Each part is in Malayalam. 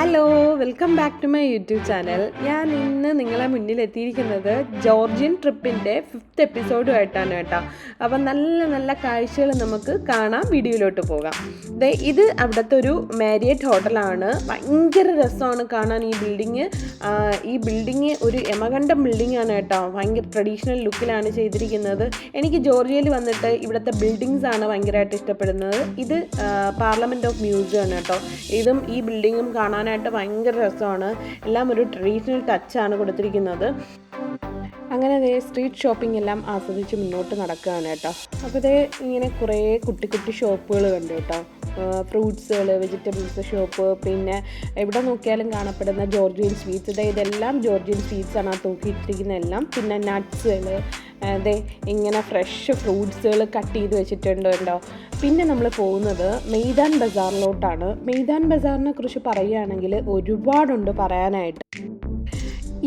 Hello, welcome back to my YouTube channel. ഞാൻ ഇന്ന് നിങ്ങളെ മുന്നിൽ എത്തിയിരിക്കുന്നത് ജോർജിയൻ ട്രിപ്പിൻ്റെ 5th എപ്പിസോഡുമായിട്ടാണ് കേട്ടോ. അപ്പം നല്ല നല്ല കാഴ്ചകൾ നമുക്ക് കാണാം. വീഡിയോയിലോട്ട് പോകാം. ഇത് അവിടുത്തെ ഒരു മാരിയറ്റ് ഹോട്ടലാണ്. ഭയങ്കര രസമാണ് കാണാൻ ഈ ബിൽഡിങ് ഒരു യമകണ്ഠം ബിൽഡിംഗ് ആണ് കേട്ടോ. ഭയങ്കര ട്രഡീഷണൽ ലുക്കിലാണ് ചെയ്തിരിക്കുന്നത്. എനിക്ക് ജോർജിയയിൽ വന്നിട്ട് ഇവിടുത്തെ ബിൽഡിങ്സ് ആണ് ഭയങ്കരമായിട്ട് ഇഷ്ടപ്പെടുന്നത്. ഇത് പാർലമെൻറ്റ് ഓഫ് മ്യൂസിയം ആണ് കേട്ടോ. ഈ ബിൽഡിങ്ങും കാണാനായിട്ട് ഭയങ്കര രസമാണ്. എല്ലാം ഒരു ട്രഡീഷണൽ ടച്ചാണ് കൊടുത്തിരിക്കുന്നത്. അങ്ങനെ സ്ട്രീറ്റ് ഷോപ്പിംഗ് എല്ലാം ആസ്വദിച്ച് മുന്നോട്ട് നടക്കുകയാണ് കേട്ടോ. അപ്പോൾ ഇങ്ങനെ കുറേ കുട്ടി കുട്ടി ഷോപ്പുകൾ കണ്ടു കേട്ടോ. ഫ്രൂട്ട്സുകൾ, വെജിറ്റബിൾസ് ഷോപ്പ്, പിന്നെ എവിടെ നോക്കിയാലും കാണപ്പെടുന്ന ജോർജിയൻ സ്വീറ്റ്സ്. ഇതെല്ലാം ജോർജിയൻ സ്വീറ്റ്സാണ് ആ തൂക്കിയിട്ടിരിക്കുന്ന എല്ലാം. പിന്നെ നട്ട്സുകൾ, ഇങ്ങനെ ഫ്രഷ് ഫ്രൂട്ട്സുകൾ കട്ട് ചെയ്ത് വെച്ചിട്ടുണ്ട് കേട്ടോ. പിന്നെ നമ്മൾ പോകുന്നത് മെയ്ദാൻ ബസാറിലോട്ടാണ്. മെയ്ദാൻ ബസാറിനെ കുറിച്ച് പറയുകയാണെങ്കിൽ ഒരുപാടുണ്ട് പറയാനായിട്ട്.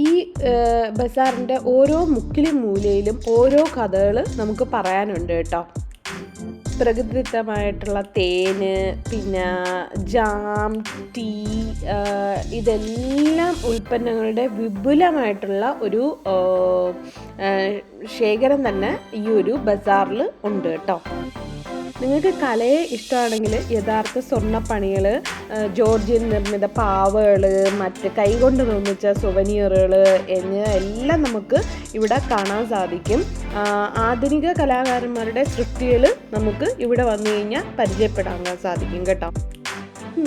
ഈ ബസാറിൻ്റെ ഓരോ മുക്കിലും മൂലയിലും ഓരോ കഥകൾ നമുക്ക് പറയാനുണ്ട് കേട്ടോ. പ്രകൃതിദത്തമായിട്ടുള്ള തേന്, പിന്നെ ജാം, ടീ, ഇതെല്ലാം ഉൽപ്പന്നങ്ങളുടെ വിപുലമായിട്ടുള്ള ഒരു ശേഖരം തന്നെ ഈ ഒരു ബസാറിൽ ഉണ്ട് കേട്ടോ. നിങ്ങൾക്ക് കലയെ ഇഷ്ടമാണെങ്കിൽ യഥാർത്ഥ സ്വർണ്ണപ്പണികൾ, ജോർജിയൻ നിർമ്മിത പാവകൾ, മറ്റ് കൈകൊണ്ട് നിർമ്മിച്ച സുവനീറുകൾ എന്നിവ എല്ലാം നമുക്ക് ഇവിടെ കാണാൻ സാധിക്കും. ആധുനിക കലാകാരന്മാരുടെ സൃഷ്ടികൾ നമുക്ക് ഇവിടെ വന്നു കഴിഞ്ഞാൽ പരിചയപ്പെടാൻ സാധിക്കും കേട്ടോ.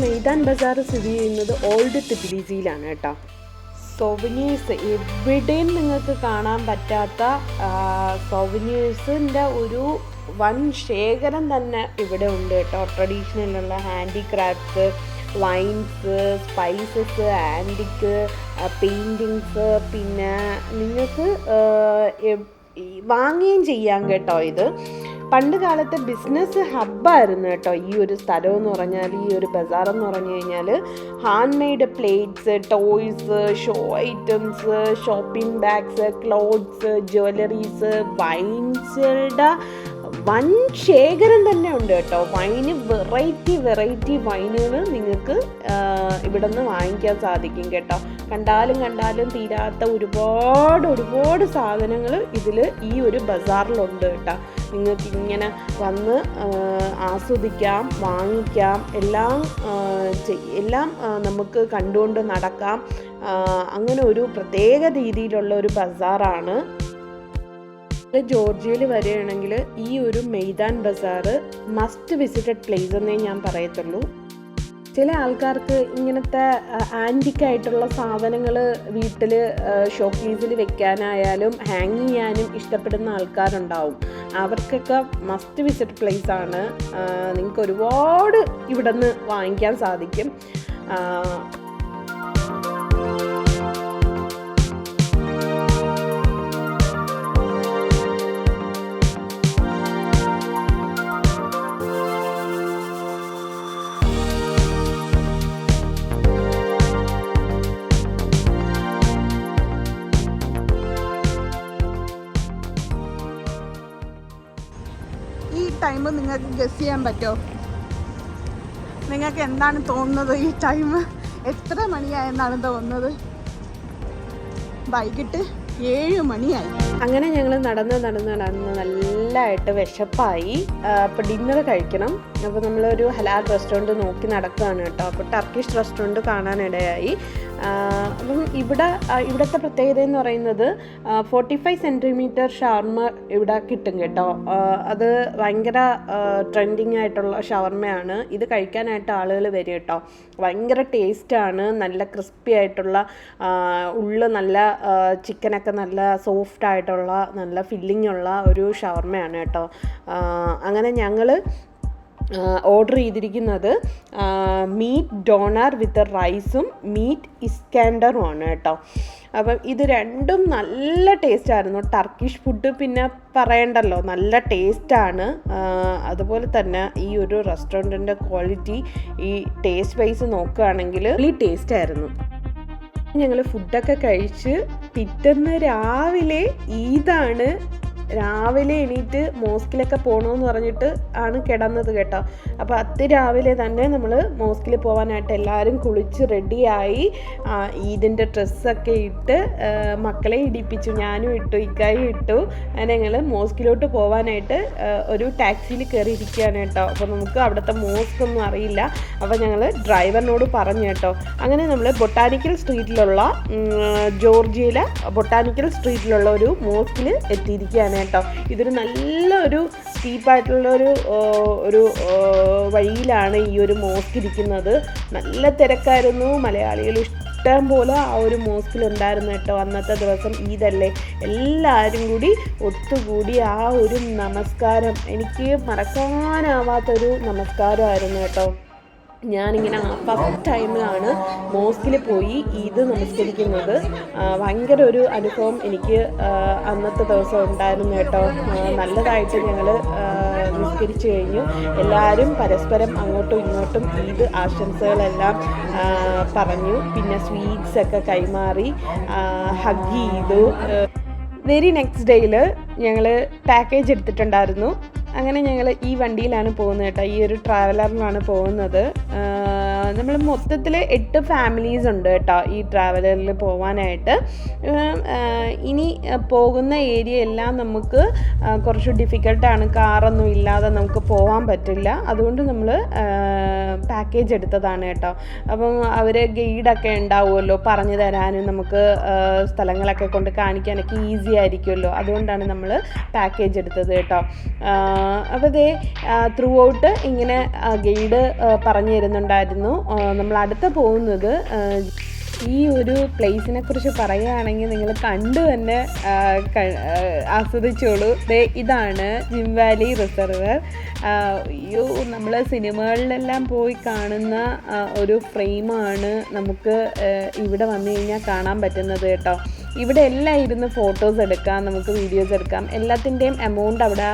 മെയ്ദാൻ ബസാർ സ്ഥിതി ചെയ്യുന്നത് ഓൾഡ് തിബിലിസിയിലാണ് കേട്ടോ. സോവനീഴ്സ് എവിടെയും നിങ്ങൾക്ക് കാണാൻ പറ്റാത്ത സോവനീഴ്സിൻ്റെ ഒരു വൻ ശേഖരം തന്നെ ഇവിടെ ഉണ്ട് കേട്ടോ. ട്രഡീഷണലുള്ള ഹാൻഡിക്രാഫ്റ്റ്സ്, വൈൻസ്, സ്പൈസസ്, ആൻറ്റിക്ക്, പെയിൻറ്റിങ്സ്, പിന്നെ നിങ്ങൾക്ക് വാങ്ങുകയും ചെയ്യാം കേട്ടോ. ഇത് പണ്ട് കാലത്തെ ബിസിനസ് ഹബ്ബായിരുന്നു കേട്ടോ ഈ ഒരു സ്ഥലം എന്ന് പറഞ്ഞാൽ. ഈ ഒരു ബസാർ എന്ന് പറഞ്ഞു കഴിഞ്ഞാൽ handmade plates, toys, show items, shopping bags, clothes, jewelleries, വൈൻസുകളുടെ വൻ ശേഖരം തന്നെ ഉണ്ട് കേട്ടോ. വെറൈറ്റി വൈനുകൾ നിങ്ങൾക്ക് ഇവിടെ നിന്ന് വാങ്ങിക്കാൻ സാധിക്കും കേട്ടോ. കണ്ടാലും തീരാത്ത ഒരുപാട് സാധനങ്ങൾ ഇതിൽ ഈ ഒരു ബസാറിലുണ്ട് കേട്ടോ. നിങ്ങൾക്ക് ഇങ്ങനെ വന്ന് ആസ്വദിക്കാം, വാങ്ങിക്കാം, എല്ലാം നമുക്ക് കണ്ടുകൊണ്ട് നടക്കാം. അങ്ങനെ ഒരു പ്രത്യേക രീതിയിലുള്ള ഒരു ബസാറാണ്. ജോർജിയയിൽ വരികയാണെങ്കിൽ ഈ ഒരു Meydan Bazaar must visited place എന്നേ ഞാൻ പറയത്തുള്ളൂ. ചില ആൾക്കാർക്ക് ഇങ്ങനത്തെ ആൻറ്റിക്കായിട്ടുള്ള സാധനങ്ങൾ വീട്ടിൽ ഷോക്കേസിൽ വെക്കാനായാലും ഹാങ് ചെയ്യാനും ഇഷ്ടപ്പെടുന്ന ആൾക്കാരുണ്ടാവും. അവർക്കൊക്കെ മസ്റ്റ് വിസിറ്റ് പ്ലേസ് ആണ്. നിങ്ങൾക്ക് ഒരുപാട് ഇവിടെ നിന്ന് വാങ്ങിക്കാൻ സാധിക്കും. ഈ ടൈം നിങ്ങൾക്ക് ഗസ് ചെയ്യാൻ പറ്റുമോ? നിങ്ങൾക്ക് എന്താണ് തോന്നുന്നത്? ഈ ടൈം എത്ര മണിയായെന്നാണ് തോന്നുന്നത്? വൈകിട്ട് 7 മണിയായി. അങ്ങനെ ഞങ്ങൾ നടന്ന് നല്ലതായിട്ട് വിശപ്പായി. അപ്പോൾ ഡിന്നർ കഴിക്കണം. അപ്പോൾ നമ്മളൊരു ഹലാൽ റെസ്റ്റോറൻറ്റ് നോക്കി നടക്കുകയാണ് കേട്ടോ. അപ്പോൾ ടർക്കിഷ് റെസ്റ്റോറൻറ്റ് കാണാനിടയായി. അപ്പം ഇവിടുത്തെ പ്രത്യേകത എന്ന് പറയുന്നത് 45 സെൻറ്റിമീറ്റർ ഷവർമ ഇവിടെ കിട്ടും കേട്ടോ. അത് ഭയങ്കര ട്രെൻഡിങ് ആയിട്ടുള്ള ഷവർമയാണ്. ഇത് കഴിക്കാനായിട്ട് ആളുകൾ വരും കേട്ടോ. ഭയങ്കര ടേസ്റ്റാണ്. നല്ല ക്രിസ്പി ആയിട്ടുള്ള ഉള്ള്, നല്ല ചിക്കനൊക്കെ നല്ല സോഫ്റ്റ് ആയിട്ടുള്ള നല്ല ഫില്ലിംഗ് ഉള്ള ഒരു ഷവർമയാണ് കേട്ടോ. അങ്ങനെ ഞങ്ങൾ ഓർഡർ ചെയ്തിരിക്കുന്നത് മീറ്റ് ഡോണർ വിത്ത് റൈസും മീറ്റ് ഇസ്കാൻഡറുമാണ് കേട്ടോ. അപ്പം ഇത് രണ്ടും നല്ല ടേസ്റ്റായിരുന്നു. ടർക്കിഷ് ഫുഡ് പിന്നെ പറയണ്ടല്ലോ, നല്ല ടേസ്റ്റാണ്. അതുപോലെ തന്നെ ഈ ഒരു റെസ്റ്റോറൻറ്റിൻ്റെ ക്വാളിറ്റി, ഈ ടേസ്റ്റ് വൈസ് നോക്കുകയാണെങ്കിൽ വലിയ ടേസ്റ്റായിരുന്നു. ഞങ്ങൾ ഫുഡൊക്കെ കഴിച്ച് പിറ്റേന്ന് രാവിലെ ഈദാണ്. രാവിലെ എണീറ്റ് മോസ്കിലൊക്കെ പോകണമെന്ന് പറഞ്ഞിട്ട് ആണ് കിടന്നത് കേട്ടോ. അപ്പോൾ അതിരാവിലെ തന്നെ നമ്മൾ മോസ്കിൽ പോകാനായിട്ട് എല്ലാവരും കുളിച്ച് റെഡിയായി ഈദിൻ്റെ ഡ്രസ്സൊക്കെ ഇട്ട് മക്കളെ ഇടിപ്പിച്ചു. ഞാനും ഇട്ടു, ഇക്കായും ഇട്ടു. അങ്ങനെ ഞങ്ങൾ മോസ്കിലോട്ട് പോകാനായിട്ട് ഒരു ടാക്സിയിൽ കയറിയിരിക്കുകയാണ് കേട്ടോ. അപ്പോൾ നമുക്ക് അവിടുത്തെ മോസ്ക് ഒന്നും അറിയില്ല. അപ്പോൾ ഞങ്ങൾ ഡ്രൈവറിനോട് പറഞ്ഞു കേട്ടോ. അങ്ങനെ നമ്മൾ ബൊട്ടാനിക്കൽ സ്ട്രീറ്റിലുള്ള ജോർജിയയിലെ ബൊട്ടാനിക്കൽ സ്ട്രീറ്റിലുള്ള ഒരു മോസ്കിൽ എത്തിയിരിക്കുകയാണ് കേട്ടോ. ഇതൊരു നല്ലൊരു സ്റ്റീപ്പായിട്ടുള്ളൊരു വഴിയിലാണ് ഈ ഒരു മോസ്ക് ഇരിക്കുന്നത്. നല്ല തിരക്കായിരുന്നു. മലയാളികൾ ഇഷ്ടം പോലെ ആ ഒരു മോസ്കിൽ ഉണ്ടായിരുന്നു കേട്ടോ. അന്നത്തെ ദിവസം ഈദല്ലേ, എല്ലാവരും കൂടി ഒത്തുകൂടി ആ ഒരു നമസ്കാരം എനിക്ക് മറക്കാനാവാത്തൊരു നമസ്കാരമായിരുന്നു കേട്ടോ. ഞാനിങ്ങനെ ഫസ്റ്റ് ടൈമിലാണ് മോസ്കിൽ പോയി ഈദ് നമസ്കരിക്കുന്നത്. ഭയങ്കര ഒരു അനുഭവം എനിക്ക് അന്നത്തെ ദിവസം ഉണ്ടായിരുന്നു കേട്ടോ. നല്ലതായിട്ട് ഞങ്ങൾ നിസ്കരിച്ചു കഴിഞ്ഞു. എല്ലാവരും പരസ്പരം അങ്ങോട്ടും ഇങ്ങോട്ടും ഈദ് ആശംസകളെല്ലാം പറഞ്ഞു. പിന്നെ സ്വീറ്റ്സൊക്കെ കൈമാറി ഹഗ് ചെയ്തു. വെരി നെക്സ്റ്റ് ഡേയിൽ ഞങ്ങൾ പാക്കേജ് എടുത്തിട്ടുണ്ടായിരുന്നു. അങ്ങനെ ഞങ്ങൾ ഈ വണ്ടിയിലാണ് പോകുന്നത് കേട്ടോ. ഈ ഒരു ട്രാവലറിലാണ് പോകുന്നത്. നമ്മൾ മൊത്തത്തിൽ 8 ഫാമിലീസ് ഉണ്ട് കേട്ടോ ഈ ട്രാവലറിൽ പോകാനായിട്ട്. ഇനി പോകുന്ന ഏരിയ എല്ലാം നമുക്ക് കുറച്ച് ഡിഫിക്കൽട്ടാണ്. കാറൊന്നും ഇല്ലാതെ നമുക്ക് പോകാൻ പറ്റില്ല. അതുകൊണ്ട് നമ്മൾ പാക്കേജ് എടുത്തതാണ് കേട്ടോ. അപ്പം അവർ ഗൈഡൊക്കെ ഉണ്ടാവുമല്ലോ, പറഞ്ഞു തരാനും നമുക്ക് സ്ഥലങ്ങളൊക്കെ കൊണ്ട് കാണിക്കാനൊക്കെ ഈസി ആയിരിക്കുമല്ലോ. അതുകൊണ്ടാണ് നമ്മൾ പാക്കേജ് എടുത്തത് കേട്ടോ. അപ്പോൾ ഇതേ ത്രൂ ഔട്ട് ഇങ്ങനെ ഗൈഡ് പറഞ്ഞു തരുന്നുണ്ടായിരുന്നു. നമ്മൾ അടുത്ത് പോകുന്നത് ഈ ഒരു പ്ലേസിനെ കുറിച്ച് പറയുകയാണെങ്കിൽ നിങ്ങൾ കണ്ടു തന്നെ ആസ്വദിച്ചോളൂ. ഇതാണ് ജിം വാലി റിസർവർ. അയ്യോ, നമ്മൾ സിനിമകളിലെല്ലാം പോയി കാണുന്ന ഒരു ഫ്രെയിമാണ് നമുക്ക് ഇവിടെ വന്നു കഴിഞ്ഞാൽ കാണാൻ പറ്റുന്നത് കേട്ടോ. ഇവിടെ എല്ലാം ഇരുന്ന് ഫോട്ടോസ് എടുക്കാം, നമുക്ക് വീഡിയോസ് എടുക്കാം. എല്ലാത്തിൻ്റെയും എമൗണ്ട് അവിടെ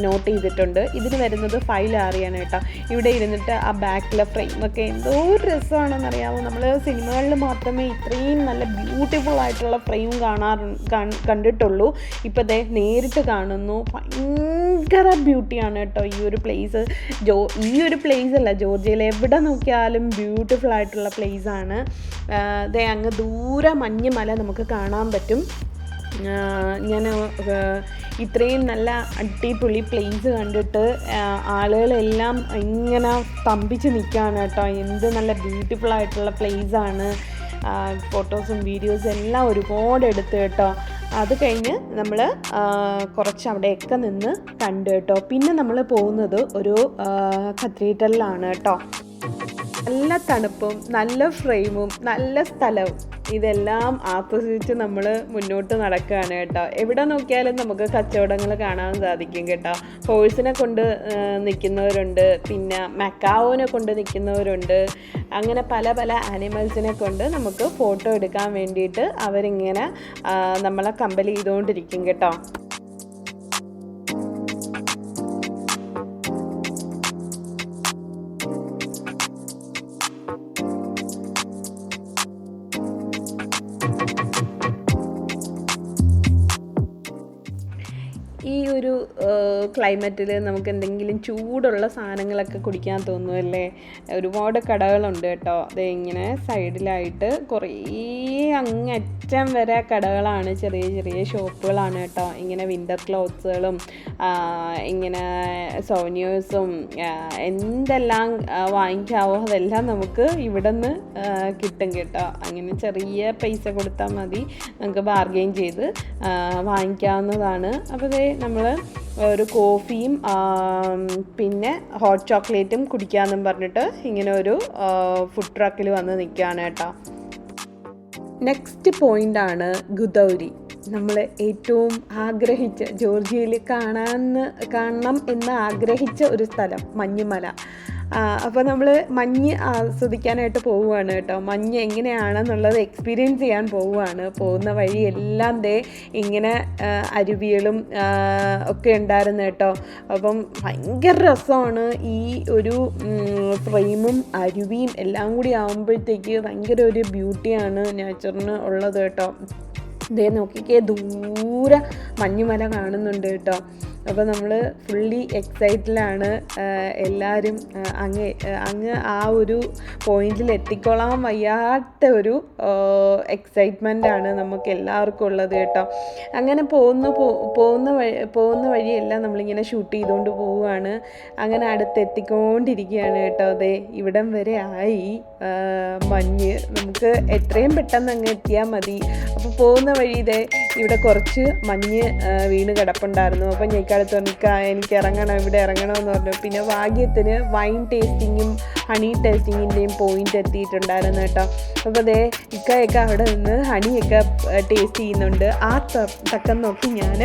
നോട്ട് ചെയ്തിട്ടുണ്ട്. ഇതിന് വരുന്നത് 5 ലാറിയാണ് കേട്ടോ. ഇവിടെ ഇരുന്നിട്ട് ആ ബാക്കിലെ ഫ്രെയിമൊക്കെ എന്തോ രസമാണെന്നറിയാമോ. നമ്മൾ സിനിമകളിൽ മാത്രമേ ഇത്രയും നല്ല ബ്യൂട്ടിഫുൾ ആയിട്ടുള്ള ഫ്രെയിം കണ്ടിട്ടുള്ളൂ. ഇപ്പോൾ നേരിട്ട് കാണുന്നു. ഭയങ്കര ബ്യൂട്ടിയാണ് കേട്ടോ ഈ ഒരു പ്ലേസ്. ഈ ഒരു പ്ലേസ് അല്ല, ജോർജിയയിൽ എവിടെ നോക്കിയാലും ബ്യൂട്ടിഫുൾ ആയിട്ടുള്ള പ്ലേസാണ്. അങ്ങ് ദൂരെ മഞ്ഞുമല നമുക്ക് കാണാൻ പറ്റും. ഞാൻ ഇത്രയും നല്ല അടിപൊളി പ്ലേസ് കണ്ടിട്ട് ആളുകളെല്ലാം ഇങ്ങനെ സ്തംഭിച്ച് നിൽക്കുകയാണ് കേട്ടോ. എന്ത് നല്ല ബ്യൂട്ടിഫുൾ ആയിട്ടുള്ള പ്ലേസാണ്. ഫോട്ടോസും വീഡിയോസും എല്ലാം ഒരുപാട് എടുത്ത് കേട്ടോ. അത് കഴിഞ്ഞ് നമ്മൾ കുറച്ച് അവിടെയൊക്കെ നിന്ന് കണ്ടു കേട്ടോ. പിന്നെ നമ്മൾ പോകുന്നത് ഒരു കത്തീഡ്രലിലാണ് കേട്ടോ. നല്ല തണുപ്പും നല്ല ഫ്രെയിമും നല്ല സ്ഥലവും ഇതെല്ലാം ആസ്വദിച്ച് നമ്മൾ മുന്നോട്ട് നടക്കുകയാണ് കേട്ടോ. എവിടെ നോക്കിയാലും നമുക്ക് കച്ചവടങ്ങൾ കാണാൻ സാധിക്കും കേട്ടോ. ഹോഴ്സിനെ കൊണ്ട് നിൽക്കുന്നവരുണ്ട്, പിന്നെ മക്കാവോനെ കൊണ്ട് നിൽക്കുന്നവരുണ്ട്. അങ്ങനെ പല പല ആനിമൽസിനെ കൊണ്ട് നമുക്ക് ഫോട്ടോ എടുക്കാൻ വേണ്ടിയിട്ട് അവരിങ്ങനെ നമ്മളെ കമ്പൽ ചെയ്തുകൊണ്ടിരിക്കും കേട്ടോ. ഈ ഒരു ക്ലൈമറ്റിൽ നമുക്ക് എന്തെങ്കിലും ചൂടുള്ള സാധനങ്ങളൊക്കെ കുടിക്കാൻ തോന്നുമല്ലേ. ഒരുപാട് കടകളുണ്ട് കേട്ടോ. ഇങ്ങനെ സൈഡിലായിട്ട് കുറേ അങ്ങറ്റം വരെ കടകളാണ്, ചെറിയ ചെറിയ ഷോപ്പുകളാണ് കേട്ടോ. ഇങ്ങനെ വിൻ്റർ ക്ലോത്ത്സുകളും ഇങ്ങനെ സോനിയേഴ്സും എന്തെല്ലാം വാങ്ങിക്കാവോ അതെല്ലാം നമുക്ക് ഇവിടെ നിന്ന് കിട്ടും കേട്ടോ. അങ്ങനെ ചെറിയ പൈസ കൊടുത്താൽ മതി, നമുക്ക് ബാർഗെയിൻ ചെയ്ത് വാങ്ങിക്കാവുന്നതാണ്. അപ്പോൾ നമ്മൾ ഒരു കോഫിയും പിന്നെ ഹോട്ട് ചോക്ലേറ്റും കുടിക്കാമെന്നും പറഞ്ഞിട്ട് ഇങ്ങനെ ഒരു ഫുഡ് ട്രക്കിൽ വന്ന് നിൽക്കുകയാണ് കേട്ടോ. നെക്സ്റ്റ് പോയിൻ്റാണ് ഗുദൗരി. നമ്മൾ ഏറ്റവും ആഗ്രഹിച്ച, ജോർജിയയിൽ കാണണം എന്ന് ആഗ്രഹിച്ച ഒരു സ്ഥലം മഞ്ഞുമല. അപ്പോൾ നമ്മൾ മഞ്ഞ് ആസ്വദിക്കാനായിട്ട് പോവുകയാണ് കേട്ടോ. മഞ്ഞ് എങ്ങനെയാണെന്നുള്ളത് എക്സ്പീരിയൻസ് ചെയ്യാൻ പോവുകയാണ്. പോകുന്ന വഴി എല്ലാം ഇങ്ങനെ അരുവികളും ഒക്കെ ഉണ്ടായിരുന്നു കേട്ടോ. അപ്പം ഭയങ്കര രസമാണ്. ഈ ഒരു ഫ്രെയിമും അരുവിയും എല്ലാം കൂടി ആകുമ്പോഴത്തേക്ക് ഭയങ്കര ഒരു ബ്യൂട്ടിയാണ് നേച്ചറിന് ഉള്ളത് കേട്ടോ. ഇതേ നോക്കിക്കേ, ദൂരെ മഞ്ഞുമല കാണുന്നുണ്ട് കേട്ടോ. അപ്പോൾ നമ്മൾ ഫുള്ളി എക്സൈറ്റഡിലാണ് എല്ലാവരും. അങ്ങ് ആ ഒരു പോയിന്റിൽ എത്തിക്കൊള്ളാൻ വയ്യാത്ത ഒരു എക്സൈറ്റ്മെൻറ്റാണ് നമുക്ക് എല്ലാവർക്കും ഉള്ളത് കേട്ടോ. അങ്ങനെ പോകുന്ന വഴിയെല്ലാം നമ്മളിങ്ങനെ ഷൂട്ട് ചെയ്തുകൊണ്ട് പോവുകയാണ്. അങ്ങനെ അടുത്തെത്തിക്കൊണ്ടിരിക്കുകയാണ് കേട്ടോ. അതെ, ഇവിടം വരെ ആയി മഞ്ഞ്. നമുക്ക് എത്രയും പെട്ടെന്ന് അങ്ങ് എത്തിയാൽ മതി. അപ്പോൾ പോകുന്ന വഴി ഇതേ ഇവിടെ കുറച്ച് മഞ്ഞ് വീണ് കിടപ്പുണ്ടായിരുന്നു. അപ്പോൾ ഞെക്കാലത്ത് എനിക്ക് ഇറങ്ങണം, ഇവിടെ ഇറങ്ങണമെന്ന് പറഞ്ഞു. പിന്നെ ഭാഗ്യത്തിന് വൈൻ ടേസ്റ്റിങ്ങും ഹണി ടേസ്റ്റിങ്ങിൻ്റെയും പോയിന്റ് എത്തിയിട്ടുണ്ടായിരുന്നു കേട്ടോ. അപ്പോൾ അതേ ഇക്കയൊക്കെ അവിടെ നിന്ന് ഹണിയൊക്കെ ടേസ്റ്റ് ചെയ്യുന്നുണ്ട്. ആ തക്കം നോക്കി ഞാൻ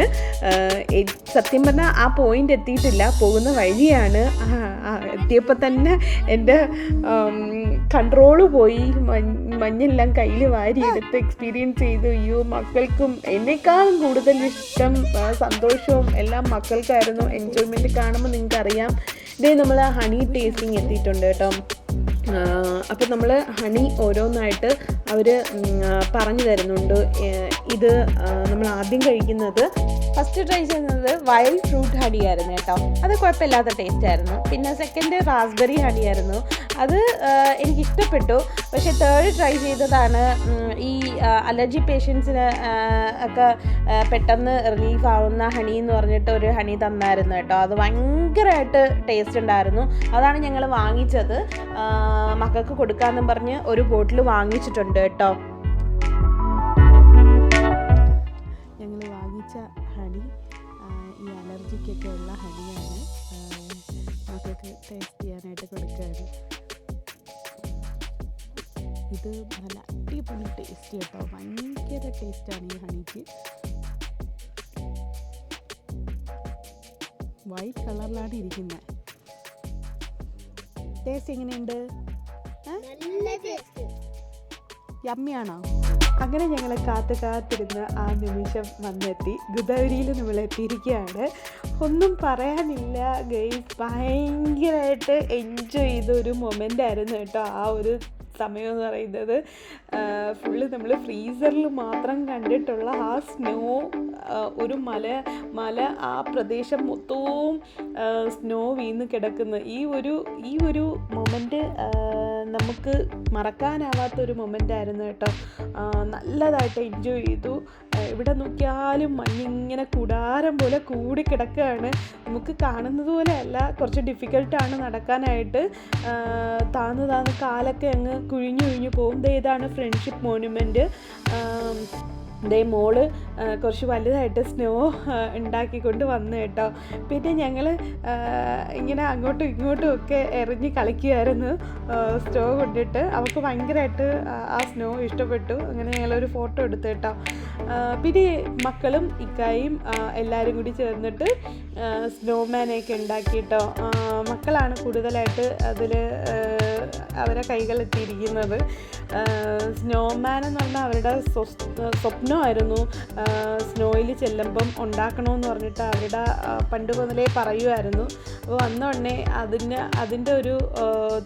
സത്യം പറഞ്ഞാൽ ആ പോയിന്റ് എത്തിയിട്ടില്ല, പോകുന്ന വഴിയാണ്. എത്തിയപ്പോൾ തന്നെ എൻ്റെ കൺട്രോള് പോയി. മഞ്ഞെല്ലാം കയ്യിൽ വാരിയെടുത്ത് എക്സ്പീരിയൻസ് ചെയ്തു. അയ്യോ, മക്കൾക്കും എന്നേക്കാളും കൂടുതൽ ഇഷ്ടം സന്തോഷവും എല്ലാം മക്കൾക്കായിരുന്നു. എൻജോയ്മെൻറ്റ് കാണുമ്പോൾ നിങ്ങൾക്കറിയാം. ഇതേ നമ്മൾ ഹണി ടേസ്റ്റിംഗ് എത്തിയിട്ടുണ്ട് കേട്ടോ. അപ്പോൾ നമ്മൾ ഹണി ഓരോന്നായിട്ട് അവർ പറഞ്ഞു തരുന്നുണ്ട്. ഇത് നമ്മൾ ആദ്യം കഴിക്കുന്നത്, ഫസ്റ്റ് ട്രൈ ചെയ്യുന്നത് വൈൽഡ് ഫ്രൂട്ട് ഹണി ആയിരുന്നു കേട്ടോ. അത് കുഴപ്പമില്ലാത്ത ടേസ്റ്റ് ആയിരുന്നു. പിന്നെ സെക്കൻഡ് റാസ്ബെറി ഹണി ആയിരുന്നു. അത് എനിക്കിഷ്ടപ്പെട്ടു. പക്ഷേ തേർഡ് ട്രൈ ചെയ്തതാണ് ഈ അലർജി പേഷ്യൻസിന് ഒക്കെ പെട്ടെന്ന് റിലീഫ് ആവുന്ന ഹണി എന്ന് പറഞ്ഞിട്ട് ഒരു ഹണി തന്നായിരുന്നു കേട്ടോ. അത് ഭയങ്കരമായിട്ട് ടേസ്റ്റ് ഉണ്ടായിരുന്നു. അതാണ് ഞങ്ങൾ വാങ്ങിച്ചത്. മക്കൾക്ക് കൊടുക്കാമെന്നും പറഞ്ഞ് ഒരു ബോട്ടിൽ വാങ്ങിച്ചിട്ടുണ്ട് കേട്ടോ. ഞങ്ങൾ വാങ്ങിച്ച ഹണി ഈ അലർജിക്കൊക്കെ ഉള്ള ഹണിയാണ്. മക്കൾക്ക് ടേസ്റ്റ് ചെയ്യാനായിട്ട് കൊടുക്കുകയാണ്. ഇത് നല്ല അടിപൊളി ടേസ്റ്റ് കേട്ടോ. ഭയങ്കര ടേസ്റ്റാണ് ഈ ഹണിക്ക്. വൈറ്റ് കളറിലാണ് ഇരിക്കുന്നത്. ടേസ്റ്റ് എങ്ങനെയുണ്ട്? യമ്മിയാണോ? അങ്ങനെ ഞങ്ങൾ കാത്തിരുന്ന് ആ നിമിഷം വന്നെത്തി. ഗുദാവരിയിൽ നമ്മൾ എത്തിയിരിക്കുകയാണ്. ഒന്നും പറയാനില്ല ഗൈസ്, ഭയങ്കരമായിട്ട് എൻജോയ് ചെയ്തൊരു മൊമെൻ്റ് ആയിരുന്നു കേട്ടോ. ആ ഒരു സമയം എന്ന് പറയുന്നത് ഫുള്ള് നമ്മൾ ഫ്രീസറിൽ മാത്രം കണ്ടിട്ടുള്ള ആ സ്നോ, ഒരു മല ആ പ്രദേശം മൊത്തവും സ്നോ വീണ് കിടക്കുന്നു. ഈ ഒരു മൊമെൻ്റ് നമുക്ക് മറക്കാനാവാത്തൊരു മൊമെൻ്റ് ആയിരുന്നു കേട്ടോ. നല്ലതായിട്ട് എൻജോയ് ചെയ്തു. ഇവിടെ നോക്കിയാലും മഞ്ഞിങ്ങനെ കൂടാരം പോലെ കൂടി കിടക്കുകയാണ്. നമുക്ക് കാണുന്നത് പോലെ അല്ല, കുറച്ച് ഡിഫിക്കൽട്ടാണ് നടക്കാനായിട്ട്. താന്ന് കാലൊക്കെ അങ്ങ് കുഴിഞ്ഞു പോകും. ഇതാണ് ഫ്രണ്ട്ഷിപ്പ് മോണുമെൻറ്റ്. ദേ മോള് കുറച്ച് വലുതായിട്ട് സ്നോ ഉണ്ടാക്കിക്കൊണ്ട് വന്നു കേട്ടോ. പിന്നെ ഞങ്ങൾ ഇങ്ങനെ അങ്ങോട്ടും ഇങ്ങോട്ടും ഒക്കെ എറിഞ്ഞ് കളിക്കുമായിരുന്നു സ്നോ കൊണ്ടിട്ട്. അവൾക്ക് ഭയങ്കരമായിട്ട് ആ സ്നോ ഇഷ്ടപ്പെട്ടു. അങ്ങനെ ഞങ്ങളൊരു ഫോട്ടോ എടുത്തു കേട്ടോ. പിന്നെ മക്കളും ഇക്കായും എല്ലാവരും കൂടി ചേർന്നിട്ട് സ്നോമാനെയൊക്കെ ഉണ്ടാക്കിയിട്ടോ. മക്കളാണ് കൂടുതലായിട്ട് അതിൽ അവരെ കൈകളെത്തിയിരിക്കുന്നത്. സ്നോമാൻ എന്ന് പറഞ്ഞാൽ അവരുടെ സ്വപ്നമായിരുന്നു. സ്നോയിൽ ചെല്ലുമ്പം ഉണ്ടാക്കണമെന്ന് പറഞ്ഞിട്ട് അവരുടെ പണ്ട് മുതലേ പറയുമായിരുന്നു. അപ്പോൾ വന്ന ഉടനെ അതിൻ്റെ ഒരു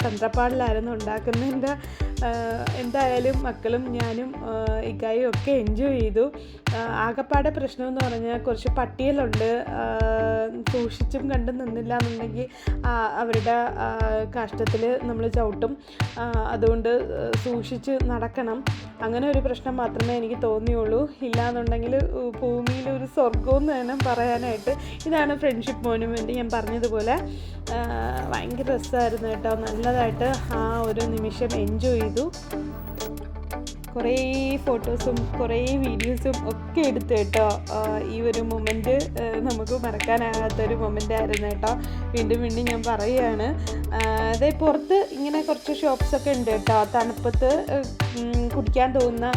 തന്ത്രപ്പാടിലായിരുന്നു ഉണ്ടാക്കുന്നതിൻ്റെ. എന്തായാലും മക്കളും ഞാനും ഇക്കായും ഒക്കെ എൻജോയ് ചെയ്തു. ആകപ്പാടെ പ്രശ്നമെന്ന് പറഞ്ഞാൽ കുറച്ച് പട്ടികളുണ്ട്. സൂക്ഷിച്ചും കണ്ടും നിന്നില്ല എന്നുണ്ടെങ്കിൽ അവരുടെ കാഷ്ടത്തിൽ നമ്മൾ ചവിട്ടും. അതുകൊണ്ട് സൂക്ഷിച്ച് നടക്കണം. അങ്ങനെ ഒരു പ്രശ്നം മാത്രമേ എനിക്ക് തോന്നിയുള്ളൂ. ഇല്ലയെന്നുണ്ടെങ്കിൽ ഭൂമിയിൽ ഒരു സ്വർഗമെന്ന് തന്നെ പറയാനായിട്ട്. ഇതാണ് ഫ്രണ്ട്ഷിപ്പ് മോണുമെൻറ്റ്. ഞാൻ പറഞ്ഞതുപോലെ ഭയങ്കര രസമായിരുന്നു കേട്ടോ. നല്ലതായിട്ട് ആ ഒരു നിമിഷം എൻജോയ് ചെയ്തു. കുറേ ഫോട്ടോസും കുറേ വീഡിയോസും ഒക്കെ എടുത്തു കേട്ടോ. ഈ ഒരു മൊമെൻറ്റ് നമുക്ക് മറക്കാനാകാത്തൊരു മൊമെൻ്റ് ആയിരുന്നു കേട്ടോ. വീണ്ടും ഞാൻ പറയുകയാണ്. അതേ പുറത്ത് ഇങ്ങനെ കുറച്ച് ഷോപ്സൊക്കെ ഉണ്ട് കേട്ടോ. തണുപ്പത്ത് കുടിക്കാൻ തോന്നുന്ന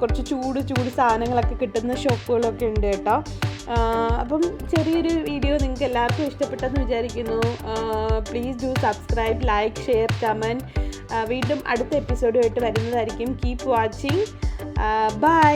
കുറച്ച് ചൂട് സാധനങ്ങളൊക്കെ കിട്ടുന്ന ഷോപ്പുകളൊക്കെ ഉണ്ട് കേട്ടോ. അപ്പം ചെറിയൊരു വീഡിയോ നിങ്ങൾക്ക് എല്ലാവർക്കും ഇഷ്ടപ്പെട്ടെന്ന് വിചാരിക്കുന്നു. Please do subscribe, like, share, comment. വീണ്ടും അടുത്ത എപ്പിസോഡുമായിട്ട് വരുന്നതായിരിക്കും. Keep watching. ബൈ.